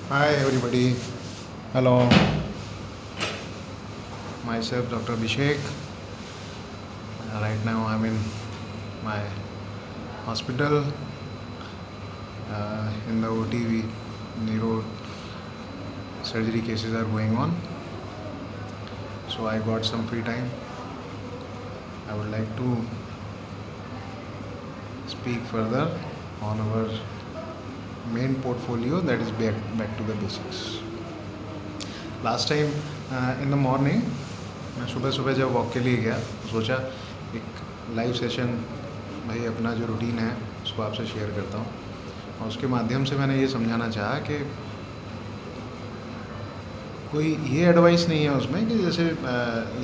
Hi everybody. Hello. Myself Dr. Abhishek. Right now I'm in my hospital in the OT. Neuro surgery cases are going on. So I got some free time. I would like to speak further on our main portfolio, that is back to the basics. Last time in the morning मैं सुबह सुबह जब walk के लिए गया तो सोचा एक लाइव सेशन भाई अपना जो रूटीन है उसको आपसे शेयर करता हूँ, और उसके माध्यम से मैंने ये समझाना चाहा कि कोई ये एडवाइस नहीं है उसमें कि जैसे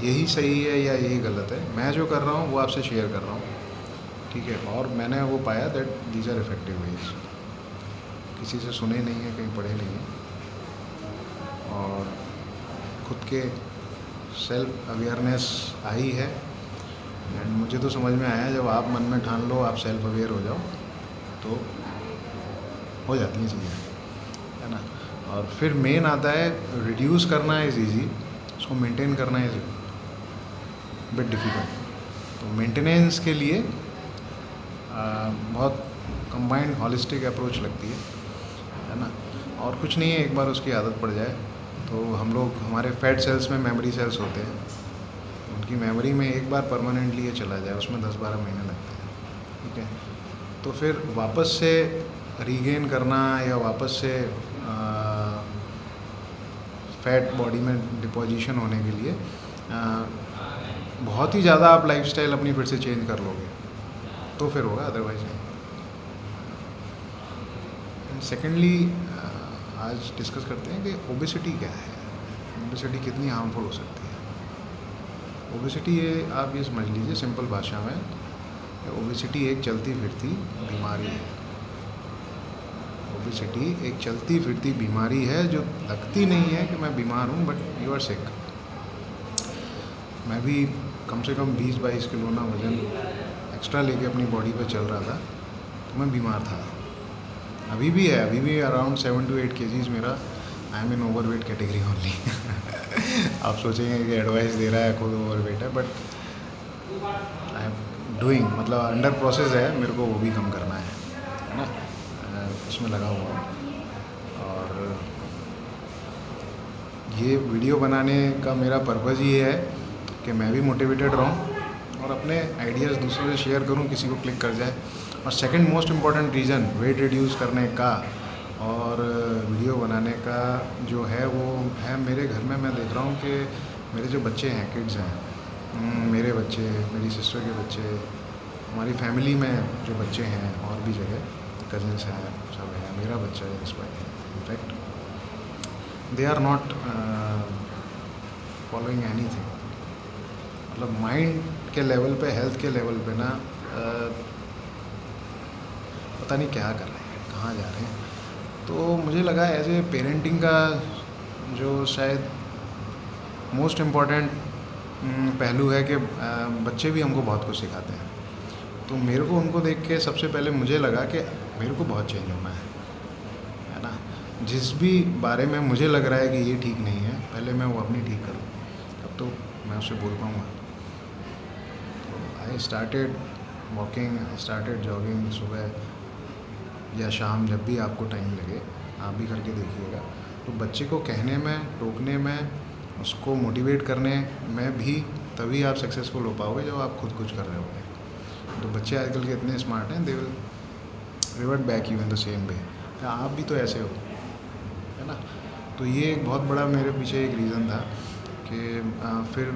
यही सही है या यही गलत है। मैं जो कर रहा हूँ वो आपसे शेयर कर रहा हूँ, ठीक है। और मैंने वो पाया that these are effective ways. किसी से सुने नहीं है, कहीं पढ़े नहीं है, और खुद के सेल्फ अवेयरनेस आई है। एंड मुझे तो समझ में आया जब आप मन में ठान लो आप सेल्फ अवेयर हो जाओ तो हो जाती हैं चीज़ें, है ना। और फिर मेन आता है रिड्यूस करना इज़ ईजी, उसको मेंटेन करना इज़ बिट डिफ़िकल्ट। तो मेंटेनेंस के लिए बहुत कंबाइंड हॉलिस्टिक अप्रोच लगती है ना। और कुछ नहीं है, एक बार उसकी आदत पड़ जाए तो हम लोग, हमारे फैट सेल्स में मेमोरी सेल्स होते हैं, उनकी मेमोरी में एक बार परमानेंटली ये चला जाए उसमें 10-12 महीने लगते हैं, ठीक है। तो फिर वापस से रीगेन करना या वापस से फैट बॉडी में डिपोजिशन होने के लिए बहुत ही ज़्यादा आप लाइफस्टाइल अपनी फिर से चेंज कर लोगे तो फिर होगा, अदरवाइज नहीं। सेकेंडली आज डिस्कस करते हैं कि ओबेसिटी क्या है, ओबेसिटी कितनी हार्मफुल हो सकती है। ओबेसिटी ये आप ये समझ लीजिए सिंपल भाषा में, ओबेसिटी एक चलती फिरती बीमारी है। ओबेसिटी एक चलती फिरती बीमारी है जो लगती नहीं है कि मैं बीमार हूँ, बट यू आर सिक। मैं भी कम से कम 20-22 किलो ना वज़न एक्स्ट्रा लेके अपनी बॉडी पे चल रहा था तो मैं बीमार था। अभी भी है, अभी भी अराउंड 7 to 8 kgs मेरा, I am in overweight category only. आप सोचेंगे कि एडवाइस दे रहा है, खुद ओवरवेट है, बट आई एम डूइंग, मतलब अंडर प्रोसेस है, मेरे को वो भी कम करना है ना। उसमें लगा हुआ हूँ। और ये वीडियो बनाने का मेरा पर्पज़ ये है कि मैं भी मोटिवेटेड रहूँ और अपने आइडियाज़ दूसरों से शेयर करूँ, किसी को क्लिक कर जाए। और second most important reason weight reduce करने का और वीडियो बनाने का जो है वो है, मेरे घर में मैं देख रहा हूँ कि मेरे जो बच्चे हैं, किड्स हैं, मेरे बच्चे, मेरी सिस्टर के बच्चे, हमारी फैमिली में जो बच्चे हैं और भी जगह कज़न्स हैं, सब हैं, मेरा बच्चा है इस भाई, in fact they are not following anything. मतलब माइंड के लेवल पे, हेल्थ के लेवल पे ना पता नहीं क्या कर रहे हैं, कहाँ जा रहे हैं। तो मुझे लगा एज ए पेरेंटिंग का जो शायद मोस्ट इम्पॉर्टेंट पहलू है कि बच्चे भी हमको बहुत कुछ सिखाते हैं। तो मेरे को उनको देख के सबसे पहले मुझे लगा कि मेरे को बहुत चेंज होना है ना। जिस भी बारे में मुझे लग रहा है कि ये ठीक नहीं है, पहले मैं वो अपनी ठीक करूँ, तब तो मैं उससे बोल पाऊँगा। तो I started walking, I started jogging, सुबह या शाम जब भी आपको टाइम लगे आप भी करके देखिएगा। तो बच्चे को कहने में, टोकने में, उसको मोटिवेट करने में भी तभी आप सक्सेसफुल हो पाओगे जब आप खुद कुछ कर रहे होगे। तो बच्चे आजकल के इतने स्मार्ट हैं, they will revert back you in the same way, आप भी तो ऐसे हो, है ना। तो ये एक बहुत बड़ा मेरे पीछे एक रीज़न था कि फिर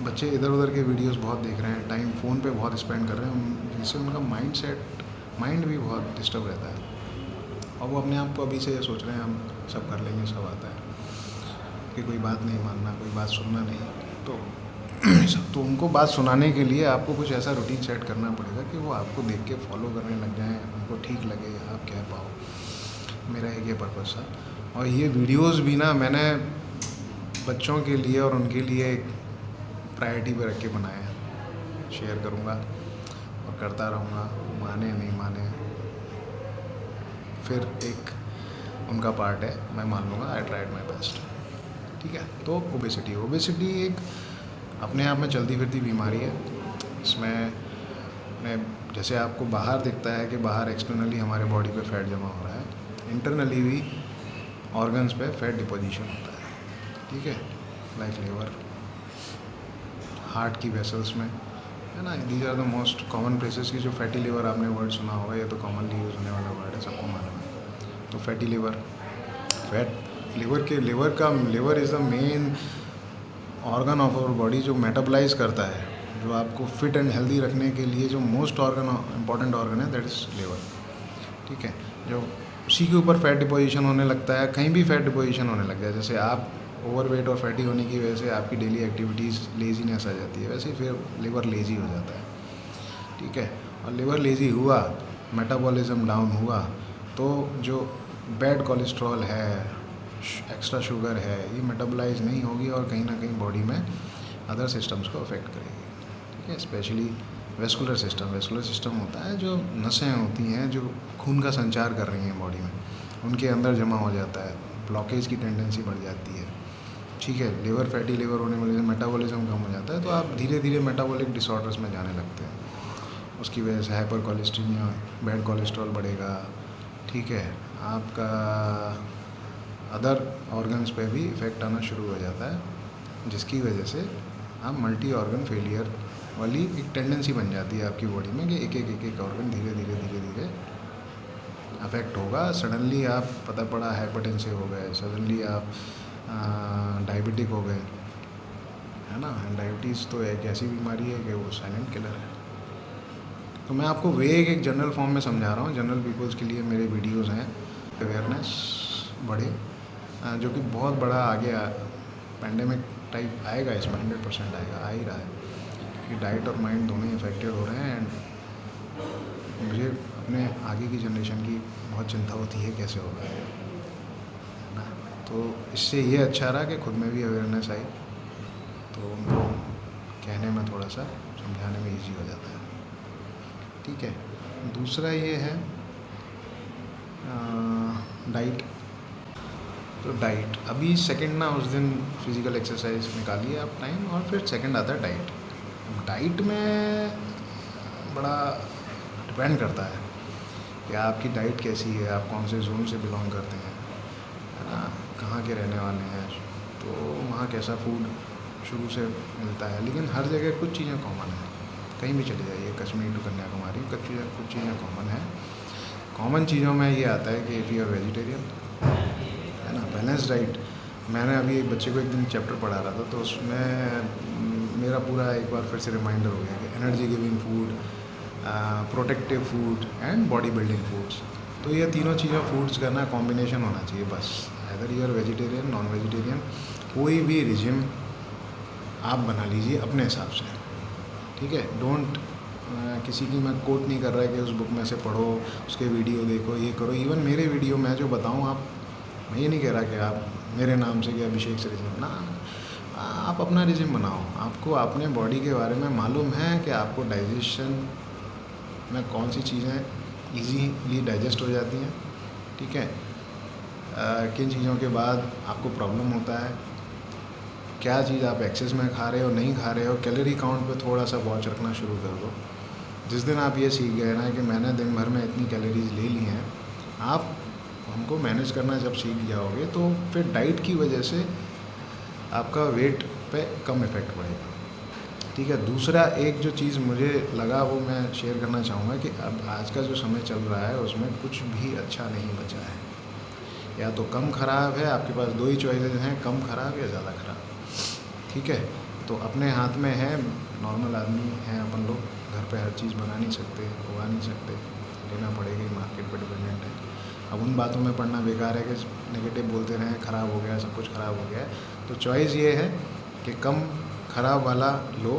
बच्चे इधर उधर के वीडियोस बहुत देख रहे हैं, टाइम फ़ोन पे बहुत स्पेंड कर रहे हैं, जिससे उनका माइंड भी बहुत डिस्टर्ब रहता है। और वो अपने आप को अभी से ये सोच रहे हैं हम सब कर लेंगे, सब आता है, कि कोई बात नहीं मानना, कोई बात सुनना नहीं। तो उनको बात सुनाने के लिए आपको कुछ ऐसा रूटीन सेट करना पड़ेगा कि वो आपको देख के फॉलो करने लग जाएं, उनको ठीक लगे, आप कह पाओ। मेरा एक ये पर्पज़ था। और ये वीडियोस भी ना मैंने बच्चों के लिए और उनके लिए एक प्रायोरिटी पे रख के बनाए हैं। शेयर करूँगा और करता रहूँगा, माने नहीं माने। फिर एक उनका पार्ट है, मैं मान लूँगा आई ट्राइड माई बेस्ट। ठीक है, तो ओबेसिटी एक अपने आप में चलती फिरती बीमारी है। इसमें जैसे आपको बाहर दिखता है कि बाहर एक्सटर्नली हमारे बॉडी पे फैट जमा हो रहा है, इंटरनली भी ऑर्गन्स पे फैट डिपोजिशन होता है। ठीक है, लाइक लिवर, हार्ट की वेसल्स में, है ना। These are the most common places की जो फैटी लिवर आपने वर्ड सुना होगा, ये तो कॉमनली यूज़ होने वाला वर्ड है, सबको मालूम है। तो fatty liver, fat liver is the main organ of our body जो मेटाबलाइज करता है, जो आपको फिट एंड हेल्दी रखने के लिए जो मोस्ट इम्पॉर्टेंट ऑर्गन है, दैट इज़ लिवर। ठीक है, जो उसी के ऊपर फैट डिपोजिशन होने लगता है, कहीं भी फैट डिपोजिशन होने लग जाए, जैसे आप ओवरवेट और फैटी होने की वजह से आपकी डेली एक्टिविटीज़ लेजीनेस आ जाती है, वैसे ही फिर लिवर लेजी हो जाता है। ठीक है, और लिवर लेजी हुआ, मेटाबॉलिज्म डाउन हुआ, तो जो बैड कोलेस्ट्रॉल है, एक्स्ट्रा शुगर है, ये मेटाबलाइज नहीं होगी और कहीं ना कहीं बॉडी में अदर सिस्टम्स को अफेक्ट करेगी। ठीक है, स्पेशली वेस्कुलर सिस्टम होता है, जो नसें होती हैं जो खून का संचार कर रही हैं बॉडी में, उनके अंदर जमा हो जाता है, ब्लॉकेज की टेंडेंसी बढ़ जाती है। ठीक है, लिवर फैटी लिवर होने वाले मेटाबॉलिज्म कम हो जाता है, तो आप धीरे धीरे मेटाबॉलिक डिसऑर्डर्स में जाने लगते हैं। उसकी वजह से हाइपर कोलेस्ट्रीमिया, बैड कोलेस्ट्रॉल बढ़ेगा। ठीक है, आपका अदर ऑर्गन्स पे भी इफ़ेक्ट आना शुरू हो जाता है, जिसकी वजह से आप मल्टी ऑर्गन फेलियर वाली एक टेंडेंसी बन जाती है आपकी बॉडी में कि एक ऑर्गन धीरे धीरे अफेक्ट होगा। सडनली आप पता पड़ा हाइपरटेंसिव हो गए, सडनली आप डायबिटिक हो गए, है ना। डायबिटीज़ तो एक ऐसी बीमारी है कि वो साइलेंट किलर है। तो मैं आपको एक जनरल फॉर्म में समझा रहा हूँ, जनरल पीपल्स के लिए मेरे वीडियोज़ हैं, अवेयरनेस बढ़े, जो कि बहुत बड़ा आगे पैंडेमिक टाइप आएगा, इसमें 100% आएगा, आ ही रहा है, कि डाइट और माइंड दोनों ही अफेक्टेड हो रहे हैं। एंड मुझे अपने आगे की जनरेशन की बहुत चिंता होती है कैसे होगा, है ना। तो इससे ये अच्छा रहा कि खुद में भी अवेयरनेस आई, तो उनको कहने में थोड़ा सा समझाने में इजी हो जाता है। ठीक है, दूसरा ये है डाइट। तो डाइट अभी सेकंड ना, उस दिन फिज़िकल एक्सरसाइज निकालिए आप टाइम, और फिर सेकंड आता है डाइट। डाइट में बड़ा डिपेंड करता है कि आपकी डाइट कैसी है, आप कौन से जोन से बिलोंग करते हैं, है ना, कहाँ के रहने वाले हैं, तो वहाँ कैसा फूड शुरू से मिलता है। लेकिन हर जगह कुछ चीज़ें कॉमन हैं, कहीं भी चले जाइए, कश्मीर टू कन्याकुमारी, कुछ चीज़ें कॉमन हैं। कॉमन चीज़ों में ये आता है कि इफ़ यू आर वेजिटेरियन, है ना, बैलेंस डाइट। मैंने अभी एक बच्चे को एक दिन चैप्टर पढ़ा रहा था, तो उसमें मेरा पूरा एक बार फिर से रिमाइंडर हो गया कि energy giving food, protective food and body building foods. तो ये तीनों चीज़ों फूड्स का ना कॉम्बिनेशन होना चाहिए बस। Other you are vegetarian, non vegetarian, कोई भी रिजिम आप बना लीजिए अपने हिसाब से। ठीक है, डोंट किसी की मैं कोट नहीं कर रहा है कि उस बुक में से पढ़ो, उसके वीडियो देखो, ये करो। इवन मेरे वीडियो मैं जो बताऊँ आप, मैं ये नहीं कह रहा कि आप मेरे नाम से कि अभिषेक से रिजिम ना, आप अपना रिजिम बनाओ। आपको अपने बॉडी के बारे में मालूम है कि आपको डाइजेशन में कौन सी चीज़ें ईजीली डाइजेस्ट हो जाती हैं। ठीक है, किन चीज़ों के बाद आपको प्रॉब्लम होता है, क्या चीज़ आप एक्सेस में खा रहे हो, नहीं खा रहे हो। कैलोरी काउंट पे थोड़ा सा वॉच रखना शुरू कर दो। जिस दिन आप ये सीख गए ना कि मैंने दिन भर में इतनी कैलोरीज ले ली हैं, आप हमको मैनेज करना जब सीख जाओगे, तो फिर डाइट की वजह से आपका वेट पे कम इफ़ेक्ट पड़ेगा। ठीक है, दूसरा एक जो चीज़ मुझे लगा वो मैं शेयर करना चाहूँगा कि अब आज का जो समय चल रहा है उसमें कुछ भी अच्छा नहीं बचा है। या तो कम ख़राब है, आपके पास दो ही चॉइसेस हैं, कम ख़राब या ज़्यादा ख़राब। ठीक है, तो अपने हाथ में है, नॉर्मल आदमी हैं अपन लोग, घर पे हर चीज़ बना नहीं सकते, उगा नहीं सकते, लेना पड़ेगी, मार्केट पर डिपेंडेंट है। अब उन बातों में पढ़ना बेकार है कि नेगेटिव बोलते रहें, ख़राब हो गया, सब कुछ ख़राब हो गया है। तो चॉइस ये है कि कम ख़राब वाला लो,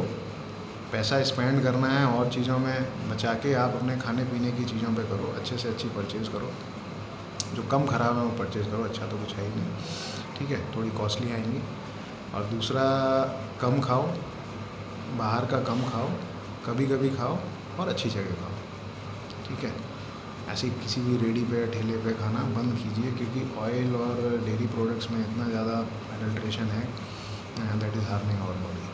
पैसा स्पेंड करना है और चीज़ों में बचा के आप अपने खाने पीने की चीज़ों पे करो, अच्छे से अच्छी परचेज़ करो, जो कम ख़राब है वो परचेज़ करो। अच्छा तो कुछ है ही नहीं। ठीक है, थोड़ी कॉस्टली आएंगी। और दूसरा, कम खाओ, बाहर का कम खाओ, कभी कभी खाओ और अच्छी जगह खाओ। ठीक है, ऐसी किसी भी रेडी पे ठेले पे खाना बंद कीजिए, क्योंकि ऑयल और डेयरी प्रोडक्ट्स में इतना ज़्यादा एडल्ट्रेशन है that is harming our body.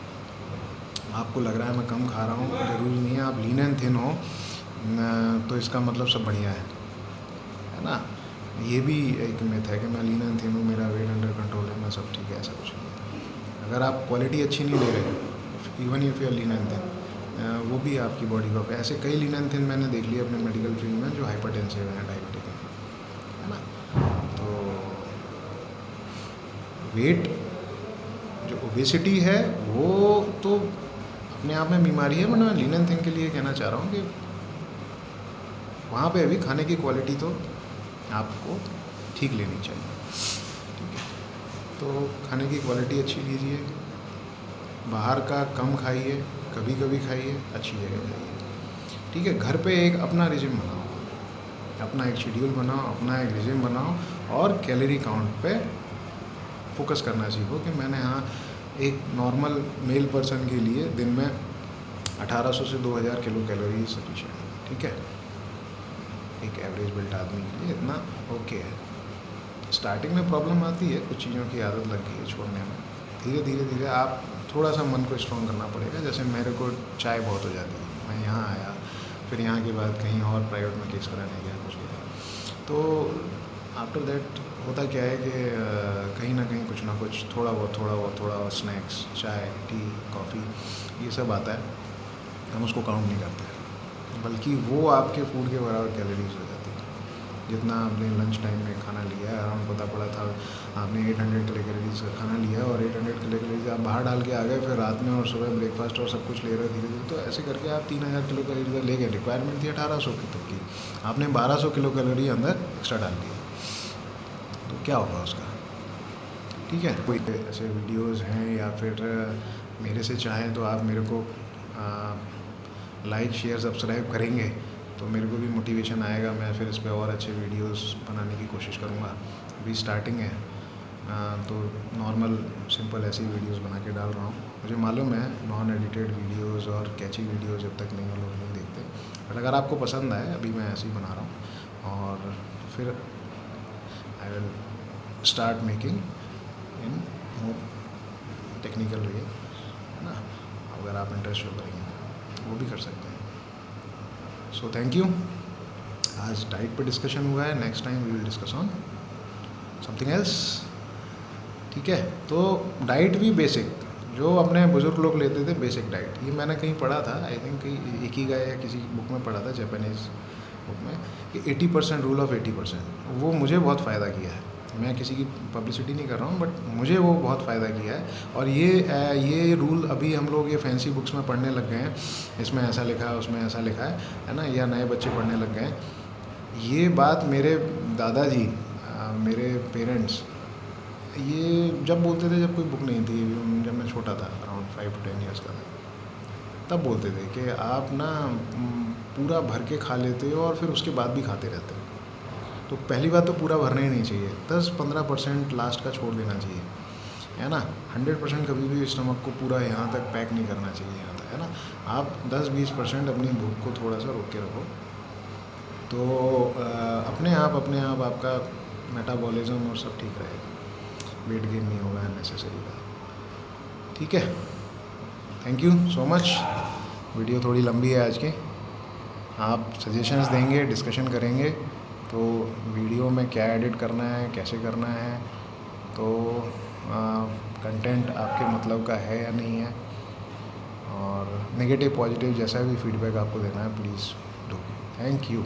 आपको लग रहा है मैं कम खा रहा हूँ, ज़रूरी नहीं है। आप लीन एंड थिन हो तो इसका मतलब सब बढ़िया है ना। ये भी एक मिथ है कि मैं लीन एंड थिन हूँ, मेरा वेट अंडर कंट्रोल है, मैं सब ठीक है, ऐसा कुछ नहीं है। अगर आप क्वालिटी अच्छी नहीं ले रहे, even if you are lean and thin, वो भी आपकी बॉडी को, ऐसे कई लीन एंड थिन मैंने देख लिया अपने मेडिकल फील्ड में जो हाइपरटेंसिव हैं, डायबिटिक है ना। तो वेट जो ओबेसिटी है वो तो अपने आप में बीमारी है, बट मैं लीन एंड थिन के लिए कहना चाह रहा हूँ कि वहाँ पे अभी खाने की क्वालिटी तो आपको ठीक लेनी चाहिए, ठीक है। तो खाने की क्वालिटी अच्छी लीजिए, बाहर का कम खाइए, कभी कभी खाइए, अच्छी जगह खाइए, ठीक है। घर पे एक अपना रिजिम बनाओ, अपना एक शेड्यूल बनाओ, अपना एक रिजिम बनाओ, और कैलोरी काउंट पे फोकस करना सीखो कि मैंने हाँ एक नॉर्मल मेल पर्सन के लिए दिन में 1800 से 2000 किलो कैलोरी सफिशिएंट है, ठीक है। एक एवरेज बिल्ट आदमी के लिए इतना ओके है। स्टार्टिंग में प्रॉब्लम आती है, कुछ चीज़ों की आदत लग गई है छोड़ने में, धीरे धीरे धीरे आप थोड़ा सा मन को स्ट्रॉन्ग करना पड़ेगा। जैसे मेरे को चाय बहुत हो जाती है, मैं यहाँ आया, फिर यहाँ के बाद कहीं और प्राइवेट में केस कराने गया, कुछ गया, तो आफ्टर दैट होता क्या है कि कहीं ना कहीं कुछ ना कुछ थोड़ा बहुत स्नैक्स, चाय, टी, कॉफ़ी, ये सब आता है, हम उसको काउंट नहीं करते, बल्कि वो आपके फूड के बराबर कैलोरीज हो जाती है। जितना आपने लंच टाइम में खाना लिया है, अराउंड पता पड़ा था आपने 800 कैलोरीज का खाना लिया, और 800 कैलोरीज आप बाहर डाल के आ गए, फिर रात में और सुबह ब्रेकफास्ट और सब कुछ ले रहे हो धीरे धीरे, तो ऐसे करके आप 3000 किलो कैलोरी ले गए। रिक्वायरमेंट थी 1800 की तक की, आपने 1200 किलो कैलोरी अंदर एक्स्ट्रा डाल दिया, तो क्या होगा उसका, ठीक है। कोई ऐसे वीडियोस हैं, या फिर मेरे से चाहें तो आप मेरे को लाइक, शेयर, सब्सक्राइब करेंगे तो मेरे को भी मोटिवेशन आएगा, मैं फिर इस पर और अच्छे वीडियोस बनाने की कोशिश करूँगा। अभी स्टार्टिंग है, तो नॉर्मल सिंपल ऐसी वीडियोस बना के डाल रहा हूँ। मुझे मालूम है नॉन एडिटेड वीडियोस और कैची वीडियोस जब तक नहीं, लोग नहीं देखते, बट अगर आपको पसंद आए, अभी मैं ऐसे ही बना रहा हूँ, और फिर I will start making in more technical way, है ना। अगर आप इंटरेस्ट शो करेंगे तो वो भी कर सकते हैं। So thank you. आज डाइट पे डिस्कशन हुआ है, next time we will discuss on something else, ठीक है। तो डाइट भी बेसिक, जो अपने बुजुर्ग लोग लेते थे बेसिक डाइट, ये मैंने कहीं पढ़ा था, आई थिंक कहीं इकिगाई या किसी बुक में पढ़ा था, जापानीज़ बुक में, कि 80% रूल ऑफ 80%, वो मुझे बहुत फ़ायदा किया है। मैं किसी की पब्लिसिटी नहीं कर रहा हूँ, बट मुझे वो बहुत फ़ायदा किया है। और ये रूल अभी हम लोग ये फैंसी बुक्स में पढ़ने लग गए हैं, इसमें ऐसा लिखा है, उसमें ऐसा लिखा है ना, या नए बच्चे पढ़ने लग गए हैं। ये बात मेरे दादाजी, मेरे पेरेंट्स, ये जब बोलते थे, जब कोई बुक नहीं थी, जब मैं छोटा था, अराउंड 5 to 10 ईयर्स का था, तब बोलते थे कि आप ना पूरा भर के खा लेते हो और फिर उसके बाद भी खाते रहते हो। तो पहली बात तो पूरा भरना ही नहीं चाहिए, 10-15% लास्ट का छोड़ देना चाहिए, है ना। 100% कभी भी स्टमक को पूरा यहाँ तक पैक नहीं करना चाहिए, यहाँ तक, है ना। आप 10-20% अपनी भूख को थोड़ा सा रोक के रखो, तो अपने आप आपका मेटाबॉलिज्म और सब ठीक रहेगा, वेट गेन नहीं होगा अननेसेसरी का, ठीक है। Thank you so much. Video थोड़ी लंबी है आज की, आप सजेशंस देंगे, डिस्कशन करेंगे, तो वीडियो में क्या एडिट करना है, कैसे करना है, तो कंटेंट आपके मतलब का है या नहीं है, और नेगेटिव पॉजिटिव जैसा भी फीडबैक आपको देना है, प्लीज़ डू। Thank you.